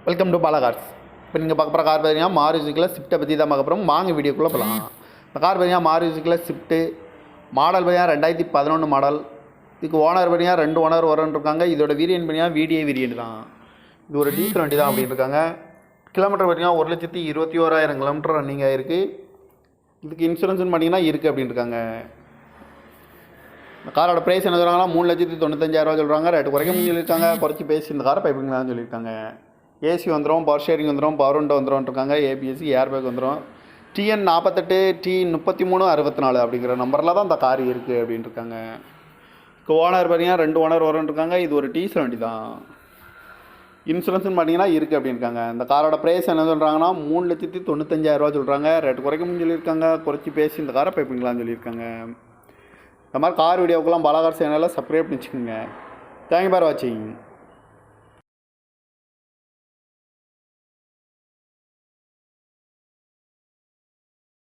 Welcome to Bala cars. இப்போ நீங்கள் பார்க்க போகிற கார் பார்த்தீங்கன்னா மாருதிக்குள்ள ஸ்விஃப்ட்டை பற்றி தான் பார்க்க போகிறோம். வாங்க வீடியோக்குள்ளே போகலாம். இந்த கார் பார்த்தீங்கன்னா மாருதிக்குள்ள ஸ்விஃப்ட்டு மாடல் பார்த்தீங்கன்னா 2011 மாடல். இதுக்கு ஓனர் பார்த்தீங்கன்னா 2 ஓனர் வரன்னு இருக்காங்க. இதோட வேரியன்ட் பார்த்தீங்கன்னா VDI வேரியன்ட் தான். இது ஒரு டீசல் வண்டி தான் அப்படின்னு இருக்காங்க. கிலோமீட்டர் பார்த்தீங்கன்னா 1,21,000 கிலோமீட்டர் ரன்னிங் ஆகிருக்கு. இதுக்கு இன்சூரன்ஸ்னு பார்த்தீங்கன்னா இருக்குது அப்படின்னு இருக்காங்க. இந்த காரோட ப்ரைஸ் என்ன சொல்கிறாங்கன்னா 3,95,000 சொல்கிறாங்க. ரேட்டு குறைக்க சொல்லியிருக்காங்க. குறைச்சி பேசி இந்த காரை பைப்பிங்களான்னு சொல்லியிருக்காங்க. ஏசி வந்துடும், பவர் ஷேரிங் வந்துடும், பவர் விண்டோ வந்துடும் இருக்காங்க. ஏபிஎஸ்சி ஏர்பேக் வந்துடும். TN 48 T33 64 அப்படிங்கிற நம்பரில் தான் இந்த கார் இருக்குது அப்படின்னு இருக்காங்க. இப்போ ஓனர் பார்த்தீங்கன்னா 2 ஓனர் வரும்னு இருக்காங்க. இது ஒரு டீசல் வண்டி தான். இன்சூரன்ஸ்னு பார்த்தீங்கன்னா இருக்குது அப்படின்னு இருக்காங்க. இந்த காரோட ப்ரைஸ் என்ன சொல்கிறாங்கன்னா 3,95,000 சொல்கிறாங்க. ரேட்டு குறைக்க சொல்லியிருக்காங்க. குறைச்சி பேசி இந்த காரை பைப்பிங்களான்னு சொல்லியிருக்காங்க. இந்த மாதிரி கார் வீடியோக்கெல்லாம் பாலா கார் சேனலில் சப்ஸ்கிரைப் பண்ணி வச்சுக்கோங்க. தேங்க்யூ ஃபார் வாட்சிங்.